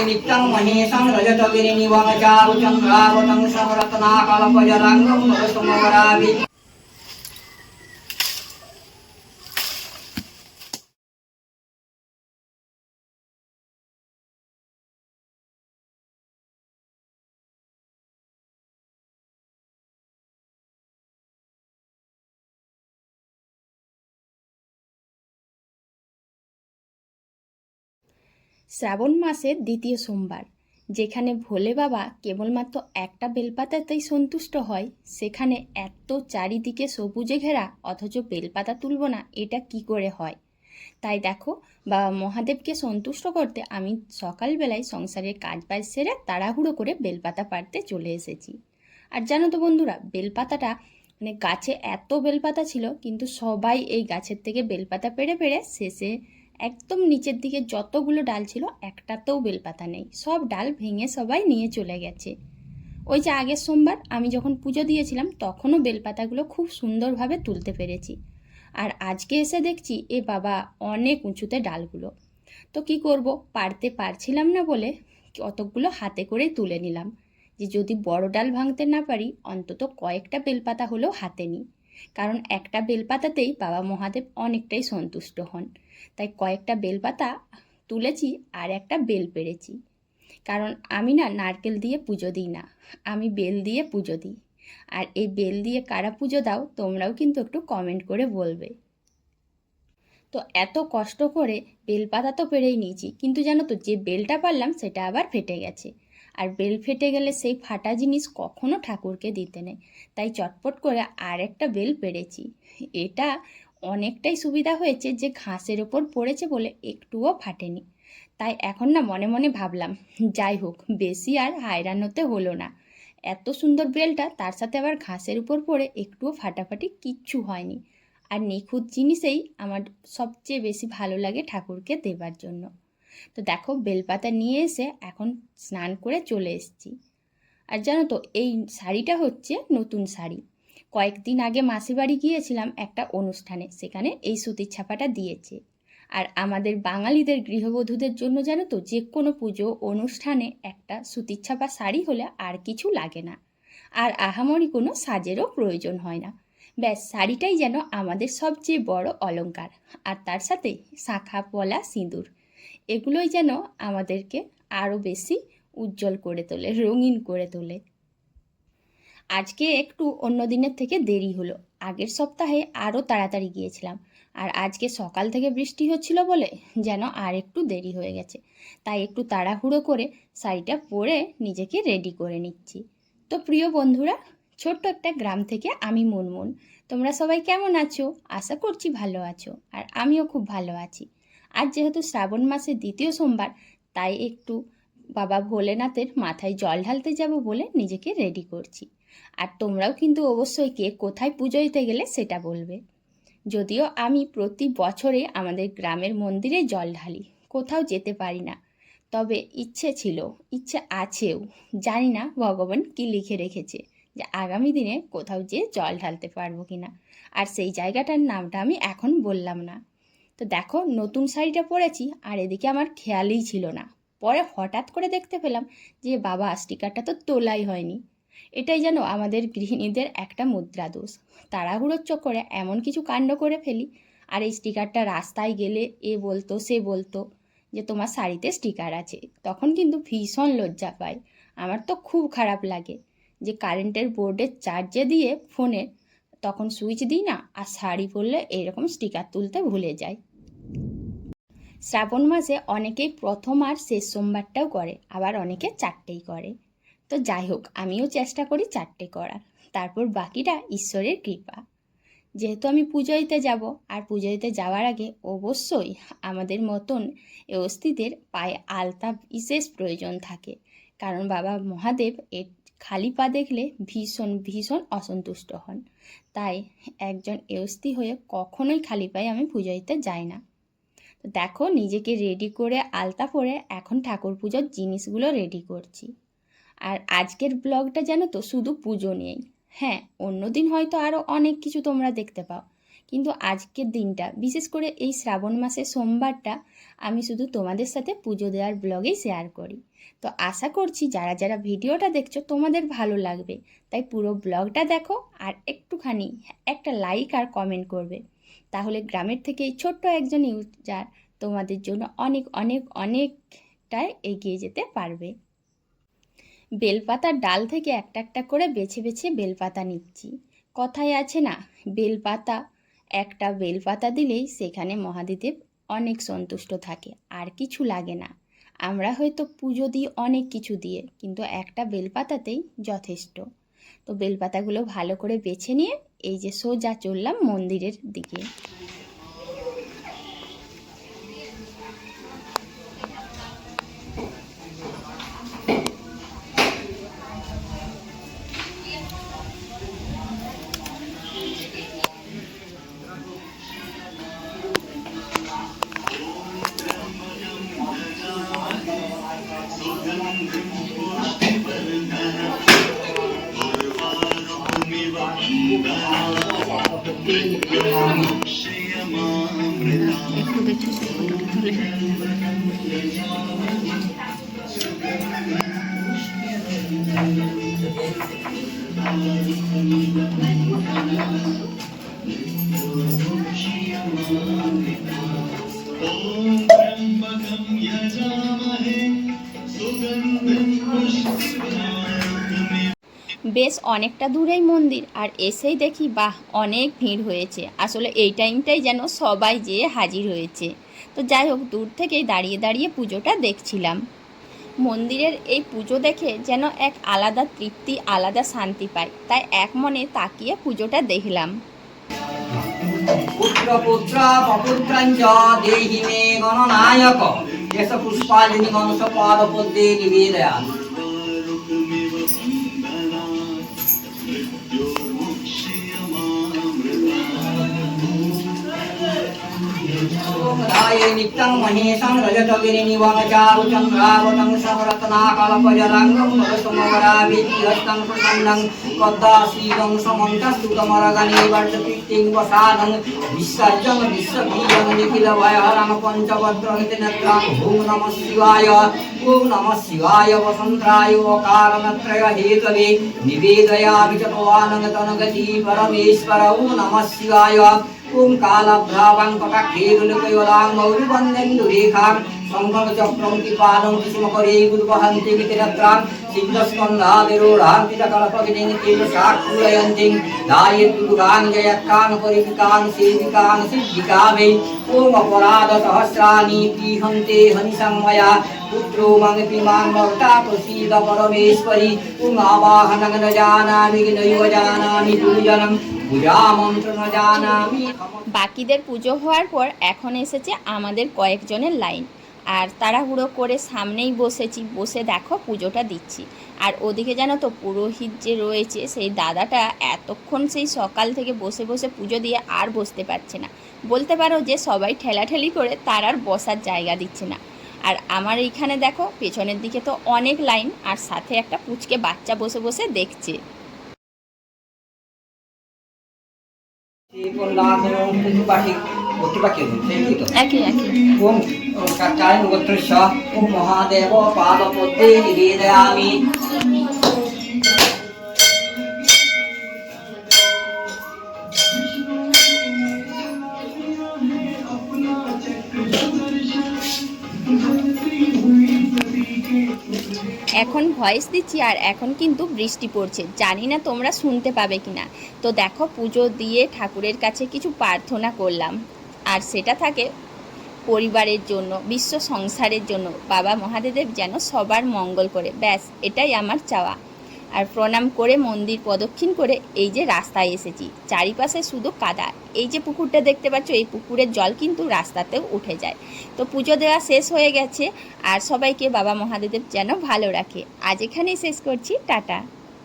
नित्यं महेशं रजतगिरिनिवं चारुचन्द्रावतं समरत्नाकल्पजलाङ्गं वरसुमवरावि। শ্রাবণ মাসের দ্বিতীয় সোমবার, যেখানে ভোলে বাবা কেবলমাত্র একটা বেলপাতাতেই সন্তুষ্ট হয়, সেখানে এত চারিদিকে সবুজে ঘেরা, অথচ বেলপাতা তুলব না, এটা কি করে হয়? তাই দেখো, বাবা মহাদেবকে সন্তুষ্ট করতে আমি সকালবেলায় সংসারের কাজবাজ সেরে তাড়াহুড়ো করে বেলপাতা পাড়তে চলে এসেছি। আর জানো তো বন্ধুরা, বেলপাতাটা গাছে এত বেলপাতা ছিল, কিন্তু সবাই এই গাছের থেকে বেলপাতা পেড়ে পেড়ে শেষে একদম নিচের দিকে যতগুলো ডাল ছিল একটাতেও বেলপাতা নেই, সব ডাল ভেঙে সবাই নিয়ে চলে গেছে। ওই যে আগের সোমবার আমি যখন পুজো দিয়েছিলাম তখনও বেলপাতাগুলো খুব সুন্দরভাবে তুলতে পেরেছি, আর আজকে এসে দেখছি এ বাবা অনেক উঁচুতে ডালগুলো। তো কি করব, পারতে পারছিলাম না বলে অতগুলো হাতে করেই তুলে নিলাম, যে যদি বড় ডাল ভাঙতে না পারি অন্তত কয়েকটা বেলপাতা হলেও হাতে নিই, কারণ একটা বেলপাতাতেই বাবা মহাদেব অনেকটাই সন্তুষ্ট হন। তাই কয়েকটা বেলপাতা তুলেছি আর একটা বেল পেড়েছি, কারণ আমি না নারকেল দিয়ে পুজো দিই না, আমি বেল দিয়ে পুজো দিই। আর এই বেল দিয়ে কারা পুজো দাও তোমরাও কিন্তু একটু কমেন্ট করে বলবে। তো এত কষ্ট করে বেলপাতা তো পেরেই নিয়েছি, কিন্তু জানো তো যে বেলটা পারলাম সেটা আবার ফেটে গেছে। আর বেল ফেটে গেলে সেই ফাটা জিনিস কখনো ঠাকুরকে দিতে নেই, তাই চটপট করে আর একটা বেল পেরেছি। এটা অনেকটাই সুবিধা হয়েছে যে ঘাসের ওপর পড়েছে বলে একটুও ফাটেনি। তাই এখন না মনে মনে ভাবলাম, যাই হোক বেশি আর হায়রান হতে হলো না। এত সুন্দর বেলটা, তার সাথে আবার ঘাসের উপর পড়ে একটুও ফাটাফাটি কিচ্ছু হয়নি। আর নিখুঁত জিনিসেই আমার সবচেয়ে বেশি ভালো লাগে ঠাকুরকে দেবার জন্য। তো দেখো বেলপাতা নিয়ে এসে এখন স্নান করে চলে এসেছি। আর জানো তো এই শাড়িটা হচ্ছে নতুন শাড়ি। কয়েকদিন আগে মাসির বাড়ি গিয়েছিলাম একটা অনুষ্ঠানে, সেখানে এই সুতির ছাপাটা দিয়েছে। আর আমাদের বাঙালিদের গৃহবধূদের জন্য জানো তো যে কোনো পুজো অনুষ্ঠানে একটা সুতির ছাপা শাড়ি হলে আর কিছু লাগে না, আর আহামরি কোনো সাজেরও প্রয়োজন হয় না। ব্যাস শাড়িটাই যেন আমাদের সবচেয়ে বড় অলংকার, আর তার সাথে শাঁখা পলা সিঁদুর, এগুলোই যেন আমাদেরকে আরও বেশি উজ্জ্বল করে তোলে, রঙিন করে তোলে। আজকে একটু অন্য দিনের থেকে দেরি হলো, আগের সপ্তাহে আরও তাড়াতাড়ি গিয়েছিলাম, আর আজকে সকাল থেকে বৃষ্টি হচ্ছিল বলে যেন আর একটু দেরি হয়ে গেছে। তাই একটু তাড়াহুড়ো করে শাড়িটা পরে নিজেকে রেডি করে নিচ্ছি। তো প্রিয় বন্ধুরা, ছোট্ট একটা গ্রাম থেকে আমি মুনমুন, তোমরা সবাই কেমন আছো? আশা করছি ভালো আছো, আর আমিও খুব ভালো আছি। আজ যেহেতু শ্রাবণ মাসের দ্বিতীয় সোমবার, তাই একটু বাবা ভোলেনাথের মাথায় জল ঢালতে যাব বলে নিজেকে রেডি করছি। আর তোমরাও কিন্তু অবশ্যই কে কোথায় পুজো দিতে গেলে সেটা বলবে। যদিও আমি প্রতি বছরে আমাদের গ্রামের মন্দিরে জল ঢালি, কোথাও যেতে পারি না, তবে ইচ্ছে ছিল, ইচ্ছে আছেও, জানি না ভগবান কি লিখে রেখেছে যে আগামী দিনে কোথাও যেয়ে জল ঢালতে পারবো কিনা। আর সেই জায়গাটার নামটা আমি এখন বললাম না। তো দেখো নতুন শাড়িটা পরেছি, আর এদিকে আমার খেয়ালই ছিল না, পরে হঠাৎ করে দেখতে পেলাম যে বাবা স্টিকারটা তো তোলাই হয়নি। এটাই যেন আমাদের গৃহিণীদের একটা মুদ্রা দোষ, তাড়াহুড়োর চক্করে এমন কিছু কাণ্ড করে ফেলি। আর এই স্টিকারটা রাস্তায় গেলে এ বলতো সে বলতো যে তোমার শাড়িতে স্টিকার আছে, তখন কিন্তু ভীষণ লজ্জা পায়। আমার তো খুব খারাপ লাগে যে কারেন্টের বোর্ডের চার্জে দিয়ে ফোনে তখন সুইচ দিই না, আর শাড়ি পরলে এরকম স্টিকার তুলতে ভুলে যাই। শ্রাবণ মাসে অনেকেই প্রথম আর শেষ সোমবারটাও করে, আবার অনেকে চারটেই করে। তো যাই হোক আমিও চেষ্টা করি চারটে করার, তারপর বাকিটা ঈশ্বরের কৃপা। যেহেতু আমি পুজো দিতে যাব, আর পুজো দিতে যাওয়ার আগে অবশ্যই আমাদের মতন অস্থিদের পায়ে আলতা বিশেষ প্রয়োজন থাকে, কারণ বাবা মহাদেব এর খালি পা দেখলে ভীষণ ভীষণ অসন্তুষ্ট হন। তাই একজন এস্তি হয়ে কখনোই খালি পায়ে আমি পুজো দিতে যাই না। তো দেখো নিজেকে রেডি করে আলতা পরে এখন ঠাকুর পুজোর জিনিসগুলো রেডি করছি। আর আজকের ব্লগটা জানো তো শুধু পুজো নিয়েই। হ্যাঁ, অন্যদিন হয়তো আরও অনেক কিছু তোমরা দেখতে পাও, কিন্তু আজকের দিনটা, বিশেষ করে এই শ্রাবণ মাসের সোমবারটা, আমি শুধু তোমাদের সাথে পুজো দেওয়ার ব্লগেই শেয়ার করি। তো আশা করছি যারা যারা ভিডিওটা দেখছো তোমাদের ভালো লাগবে, তাই পুরো ব্লগটা দেখো আর একটুখানি একটা লাইক আর কমেন্ট করবে। তাহলে গ্রামের থেকে এই ছোট্ট একজন ইউজার তোমাদের জন্য অনেক অনেক অনেকটাই এগিয়ে যেতে পারবে। বেলপাতার ডাল থেকে একটা একটা করে বেছে বেছে বেলপাতা নিচ্ছি। কথায় আছে না, বেলপাতা, একটা বেলপাতা দিলেই সেখানে মহাদেব অনেক সন্তুষ্ট থাকে, আর কিছু লাগে না। আমরা হয়তো পুজো দিই অনেক কিছু দিয়ে, কিন্তু একটা বেলপাতাতেই যথেষ্ট। তো বেলপাতাগুলো ভালো করে বেছে নিয়ে এই যে সোজা চললাম মন্দিরের দিকে। একটু দেখছি বেশ অনেকটা দূরেই মন্দির, আর এসেই দেখি বাহ, অনেক ভিড় হয়েছে। আসলে এই টাইমটাই যেন সবাই যেয়ে হাজির হয়েছে। তো যাই হোক, দূর থেকেই দাঁড়িয়ে দাঁড়িয়ে পুজোটা দেখছিলাম। মন্দিরের এই পুজো দেখে যেন এক আলাদা তৃপ্তি, আলাদা শান্তি পাই, তাই এক মনে তাকিয়ে পুজোটা দেখলাম। পুত্র পুত্র পপুত্রঞ্চ দেহি মে গণনায়ক এস পুষ্পালিনী গণস পাদ পদ্মে নিবেদয়ামি। नित्यं महेशं रजतगिरिनिवं चारुचन्द्रावतं सहरत्नाकल्पजराङ्गं वरसमवराभिहस्तं प्रसन्नं पद्मासीदं समन्तस्तुतमरगणे वर्धपित्तिं वसादं विसर्जं विश्वबीजं निखिलभयहरं पञ्चभद्रहितनेत्रं ॐ नमः शिवाय। ॐ नमः शिवाय वसन्ताय कारणत्रयहेतवे निवेदयामि च भवानङ्गतनगति परमेश्वर। ॐ नमः शिवाय। ओम कालभ्रावं कटाक्षेरुलकयोलां मौलिबन्देन्दुरेखां शङ्खं चक्रं कृपालं कुसुमकरे गुरुवहन्ति मितिरत्रां सिद्धस्कन्धादिरूढां चितकल्पगिरिं तेजसाक्षूलयन्तीं दायित्युगां जयक्कां परिविकां सेविकां सिद्धिकामै। ओम अपराधसहस्राणि पीहन्ते हनिशं मया पुत्रो मङ्गति मां भवता प्रसीद परमेश्वरी। ओम आवाहनं न जानामि नैव जानामि पूजनं पूजा मन्त्र न जानामि। বাকিদের পুজো হওয়ার পর এখন এসেছে আমাদের কয়েকজনের লাইন, আর তাড়াহুড়ো করে সামনেই বসেছি। বসে দেখো পুজোটা দিচ্ছি। আর ওদিকে জানো তো, পুরোহিত যে রয়েছে সেই দাদাটা এতক্ষণ সেই সকাল থেকে বসে বসে পুজো দিয়ে আর বসতে পারছে না। বলতে পারো যে সবাই ঠেলাঠেলি করে তার আর বসার জায়গা দিচ্ছে না। আর আমার এইখানে দেখো পেছনের দিকে তো অনেক লাইন, আর সাথে একটা পুচকে বাচ্চা বসে বসে দেখছে। ओम महादेव पादपद्मे निवेदयामि। এখন ভয়েস দিচ্ছি, আর এখন কিন্তু বৃষ্টি পড়ছে, জানি না তোমরা শুনতে পাবে কিনা। তো দেখো পুজো দিয়ে ঠাকুরের কাছে কিছু প্রার্থনা করলাম, আর সেটা থাকে পরিবারের জন্য, বিশ্ব সংসারের জন্য, বাবা মহাদেব যেন সবার মঙ্গল করে। ব্যাস এটাই আমার চাওয়া। আর প্রণাম করে মন্দির প্রদক্ষিণ করে এই যে রাস্তায় এসেছি, চারিপাশে শুধু কাদা। এই যে পুকুরটা দেখতে পাচ্ছ, এই পুকুরের জল কিন্তু রাস্তাতেও উঠে যায়। তো পুজো দেওয়া শেষ হয়ে গেছে, আর সবাইকে বাবা মহাদেব যেন ভালো রাখে। আজ এখানেই শেষ করছি, টাটা।